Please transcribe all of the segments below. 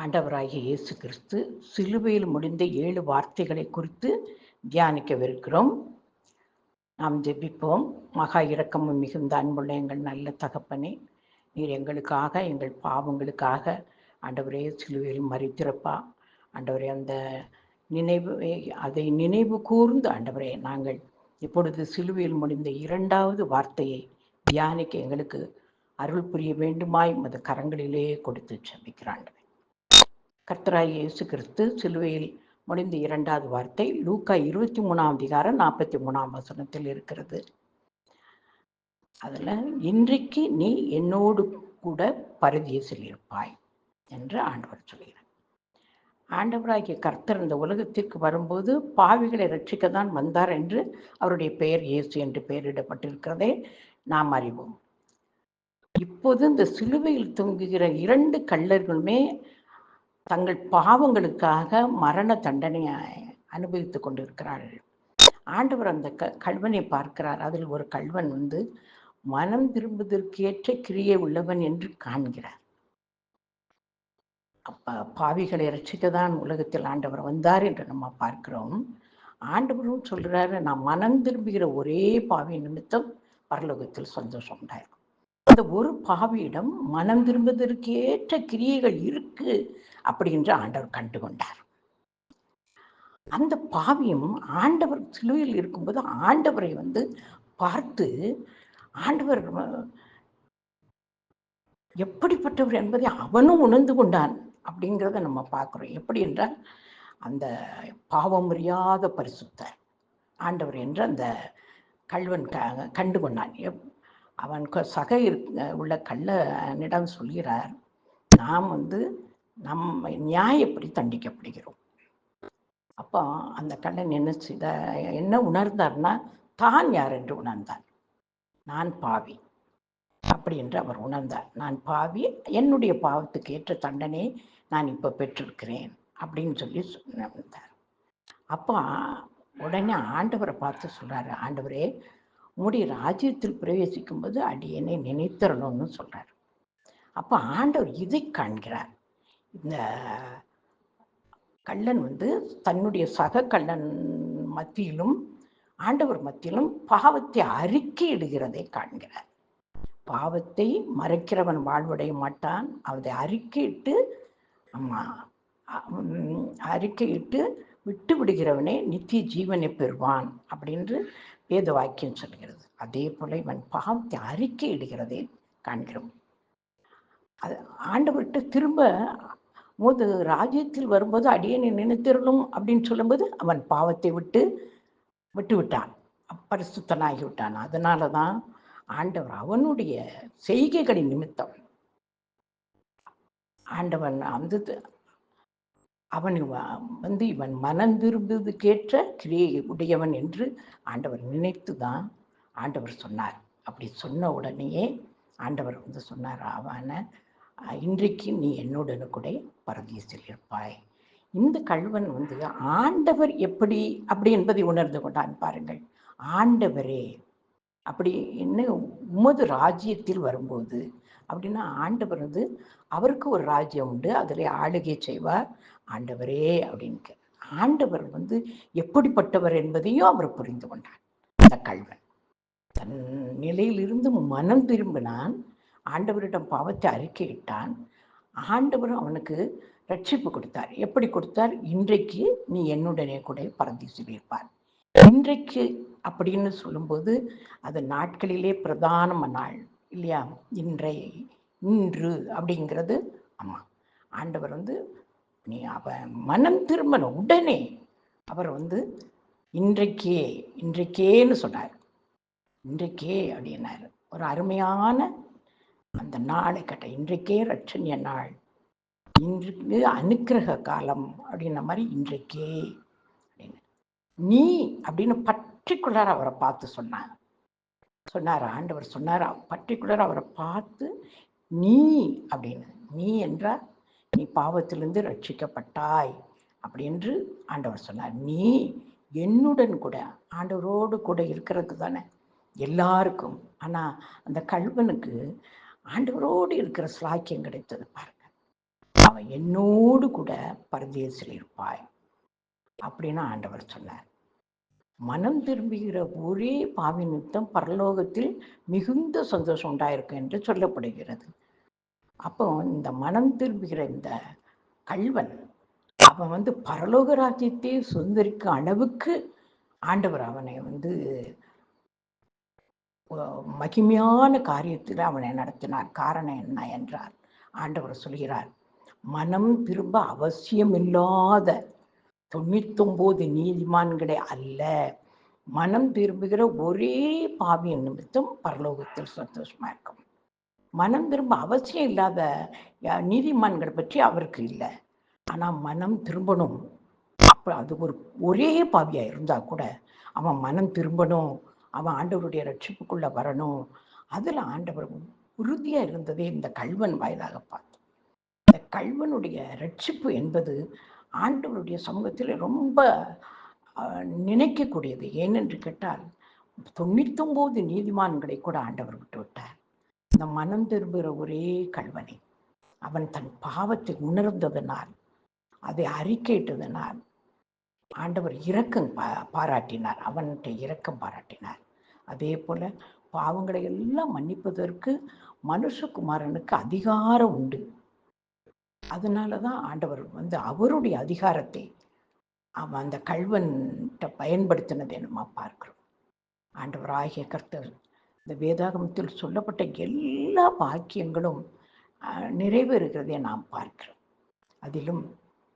ஆண்டவராகிய இயேசு கிறிஸ்து சிலுவையில் முடிந்த 7 வார்த்தைகளை குறித்து தியானிக்கவிருக்கிறோம். நாம் ஜெபிப்போம். மகா இரக்கமும் மிகுந்த அன்புள்ள எங்கள் நல்ல தகப்பனே, நீர் எங்களுக்காக எங்கள் பாவங்களுக்காக ஆண்டவரே சிலுவையில் மரித்திருப்பா. ஆண்டவரே, அந்த அதை நினைவு கூர்ந்து ஆண்டவரே, நாங்கள் இப்பொழுது சிலுவையில் முடிந்த 2வது வார்த்தையை தியானிக்க எங்களுக்கு அருள் புரிய வேண்டுமாய் உமது கரங்களிலே கொடுத்து ஜெபிக்கிறான். கர்த்தராகிய இயேசு கிறிஸ்து சிலுவையில் முடிந்த 2வது வார்த்தை லூக்கா 23ஆம் அதிகாரம் 43ஆம் வசனத்தில் இருக்கிறது. அதுல இன்றைக்கு நீ என்னோடு கூட பரதீசில் இருப்பாய் என்று ஆண்டவர் சொல்கிறார். ஆண்டவராகிய கர்த்தர் இந்த உலகத்திற்கு வரும்போது பாவிகளை ரட்சிக்க தான் வந்தார் என்று அவருடைய பெயர் இயேசு என்று பெயரிடப்பட்டிருக்கிறதை நாம் அறிவோம். இப்போது இந்த சிலுவையில் தொங்குகிற 2 கள்ளர்களுமே தங்கள் பாவங்களுக்காக மரண தண்டனையை அனுபவித்துக் கொண்டிருக்கிறார்கள். ஆண்டவர் அந்த கள்வனை பார்க்கிறார். அதில் ஒரு கள்வன் மனம் திரும்புவதற்கேற்ற கிரியை உள்ளவன் என்று காண்கிறார். அப்ப பாவிகளை ரட்சிக்கத்தான் உலகத்தில் ஆண்டவர் வந்தார் என்று நம்ம பார்க்கிறோம். ஆண்டவரும் சொல்றாரு, நான் மனம் திரும்புகிற ஒரே பாவி நிமித்தம் பரலோகத்தில் சந்தோஷம் உண்டாயிருக்கும். அந்த ஒரு பாவியிடம் மனம் திரும்புவதற்கேற்ற கிரியைகள் இருக்கு அப்படின்ற ஆண்டவர் கண்டு கொண்டார். அந்த பாவியும் ஆண்டவர் சிலுவையில் இருக்கும்போது ஆண்டவரை பார்த்து ஆண்டவர் எப்படிப்பட்டவர் என்பதை அவனும் உணர்ந்து கொண்டான் அப்படிங்கிறத நம்ம பார்க்கிறோம். எப்படி என்றால், அந்த பாவம் அறியாத பரிசுத்தர் ஆண்டவர் என்று அந்த கள்வன் கண்டு கொண்டான். அவன் சக உள்ள கள்ளனிடம் சொல்கிறார், நாம் நம்ம நியாயப்படி தண்டிக்கப்படுகிறோம். அப்போ அந்த கள்ளன் என்ன உணர்ந்தார்னா, தான் யார் என்று உணர்ந்தார். நான் பாவி அப்படி என்று அவர் உணர்ந்தார். நான் பாவி, என்னுடைய பாவத்துக்கு ஏற்ற தண்டனை நான் இப்போ பெற்றிருக்கிறேன் அப்படின்னு சொல்லி உணர்ந்தார். அப்போ உடனே ஆண்டவரை பார்த்து சொல்றாரு, ஆண்டவரே, உம்முடைய ராஜ்யத்தில் பிரவேசிக்கும் போது அடியனை நினைத்தரணும்னு சொல்றாரு. அப்போ ஆண்டவர் இதை காண்கிறார். இந்த கள்ளன் தன்னுடைய சக கள்ளன் மத்தியிலும் ஆண்டவர் மத்தியிலும் பாவத்தை அறிக்கையிடுகிறதை காண்கிறார். பாவத்தை மறைக்கிறவன் வாழ்வடைய மாட்டான், அதை அறிக்கையிட்டு விட்டு விடுகிறவனே நித்திய ஜீவனை பெறுவான் அப்படின்னு வேத வாக்கியம் சொல்கிறது. அதே போல இவன் பாவத்தை அறிக்கையிடுகிறதை காண்கிறோம். அது ஆண்டவர்கிட்ட திரும்ப ராஜ்யத்தில் வரும்போது அடியனை நினைத்திரணும் அப்படின்னு சொல்லும்போது அவன் பாவத்தை விட்டு விட்டான், பரிசுத்தனாகி விட்டான். அதனாலதான் ஆண்டவர் அவனுடைய செய்கைகளின் நிமித்தம் ஆண்டவன் அவன் இவன் மனம் திரும்புவதற்கேற்ற கிரியை உடையவன் என்று ஆண்டவர் நினைத்துதான் ஆண்டவர் சொன்னார். அப்படி சொன்ன உடனேயே ஆண்டவர் சொன்னார், அவனை இன்றைக்கு நீ என்னுடன் கூட பரதீசில் இருப்பாய். இந்த கள்வன் ஆண்டவர் எப்படி அப்படி என்பதை உணர்ந்து கொண்டான். பாருங்கள், ஆண்டவரே அப்படி உமது ராஜ்யத்தில் வரும்போது அப்படின்னா, ஆண்டவர் அவருக்கு ஒரு ராஜ்யம் உண்டு, அதில் ஆளுகை செய்வார். ஆண்டவரே அப்படின்னு ஆண்டவர் எப்படிப்பட்டவர் என்பதையும் அவர் புரிந்து கொண்டார். இந்த கள்வன் தன் நிலையிலிருந்து மனம் திரும்பினான், ஆண்டவரிடம் பாவத்தை அறிக்கையிட்டான். ஆண்டவரும் அவனுக்கு ரட்சிப்பு கொடுத்தார். எப்படி கொடுத்தார்? இன்றைக்கு நீ என்னுடனே கூட பரதீசில் இருப்பார். இன்றைக்கு அப்படின்னு சொல்லும்போது அது நாட்களிலே பிரதான நாள் இல்லையா? இன்று அப்படிங்கிறது. ஆமா, ஆண்டவர் நீ அவன் மனம் திரும்பின உடனே அவர் இன்றைக்கேன்னு சொன்னார். இன்றைக்கே அப்படின்னாரு. ஒரு அருமையான அந்த நாளை கட்ட, இன்றைக்கே ரட்சணிய நாள், இன்றைக்கு அனுக்கிரக காலம் அப்படின்ன மாதிரி இன்றைக்கே அப்படின்னு நீ அப்படின்னு பர்டிகுலர் அவரை பார்த்து சொன்னார். ஆண்டவர் சொன்னார், பர்டிகுலர் அவரை பார்த்து நீ அப்படின்னு, நீ என்றால் நீ பாவத்திலிருந்து ரட்சிக்கப்பட்டாய் அப்படின்னு ஆண்டவர் சொன்னார். நீ என்னுடன் கூட, ஆண்டவரோடு கூட இருக்கிறது தானே எல்லாருக்கும். ஆனா அந்த கள்வனுக்கு ஆண்டவரோடு இருக்கிற ஸ்லாக்கியம் கிடைத்தது. பாருங்க, அவன் என்னோடு கூட பரதேசில் இருப்பாய் அப்படின்னு ஆண்டவர் சொன்னார். மனம் திரும்புகிற ஒரே பாவி நிமித்தம் பரலோகத்தில் மிகுந்த சந்தோஷம் உண்டாயிருக்கும் என்று சொல்லப்படுகிறது. அப்போ இந்த மனம் திரும்புகிற இந்த கள்வன் அவன் பரலோக ராஜ்யத்தை சுதந்திரிக்கும் அளவுக்கு ஆண்டவர் அவனை மகிமையான காரியத்தில் அவனை நடத்தினார். காரணம் என்ன என்றால், ஆண்டவர் சொல்கிறார், மனம் திரும்ப அவசியமில்லாத 99 நீதிமான்களே அல்ல, மனம் திரும்புகிற ஒரே பாவியின் நிமித்தம் பரலோகத்தில் சந்தோஷமா இருக்கும். மனம் திரும்ப அவசியம் இல்லாத நீதிமான்களை பற்றி அவருக்கு இல்லை. ஆனா மனம் திரும்பணும். அப்ப அது ஒரே பாவியா இருந்தா கூட அவன் மனம் திரும்பணும், அவன் ஆண்டவருடைய ரட்சிப்புக்குள்ள வரணும். அதுல ஆண்டவர் உறுதியா இருந்ததே இந்த கள்வன் வாயிலாக பார்த்தோம். இந்த கள்வனுடைய ரட்சிப்பு என்பது ஆண்டவருடைய சமூகத்தில் ரொம்ப நினைக்கக்கூடியது. ஏனென்று கேட்டால் 99 நீதிமான்களை கூட ஆண்டவர் விட்டு விட்டார். இந்த மனம் திரும்புகிற ஒரே கள்வனை அவன் தன் பாவத்தை உணர்ந்ததனால், அதை அறிக்கையிட்டதனால் ஆண்டவர் இரக்கம் பாராட்டினார், அவன்கிட்ட இரக்கம் பாராட்டினார். அதே போல பாவங்களை எல்லாம் மன்னிப்பதற்கு மனுஷகுமாரனுக்கு அதிகாரம் உண்டு. அதனாலதான் ஆண்டவர் அவருடைய அதிகாரத்தை அவன் அந்த கள்வன்கிட்ட பயன்படுத்தினதை நம்ம பார்க்கிறோம். ஆண்டவர் ஆகிய கர்த்தர் இந்த வேதாகமத்தில் சொல்லப்பட்ட எல்லா பாக்கியங்களும் நிறைவேறுகிறதை நாம் பார்க்கிறோம். அதிலும்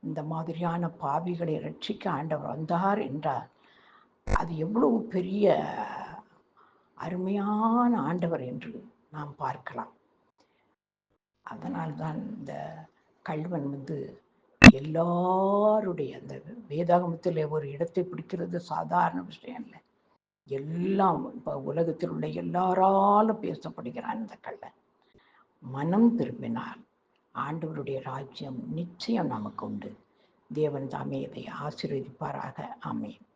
இந்த மாதிரியான பாவிகளை ரட்சிக்க ஆண்டவர் வந்தார் என்றால் அது எவ்வளவு பெரிய அருமையான ஆண்டவர் என்று நாம் பார்க்கலாம். அதனால்தான் இந்த கள்வன் எல்லாருடைய அந்த வேதாகமத்தில் ஒரு இடத்தை பிடிக்கிறது சாதாரண விஷயம் இல்லை. எல்லாம் இப்போ உலகத்தில் உள்ள எல்லாராலும் பேசப்படுகிறான் இந்த கள்ளன். மனம் திரும்பினால் ஆண்டவருடைய ராஜ்யம் நிச்சயம் நமக்கு உண்டு. தேவன் தாமே இதை ஆசீர்வதிப்பாராக. ஆமென்.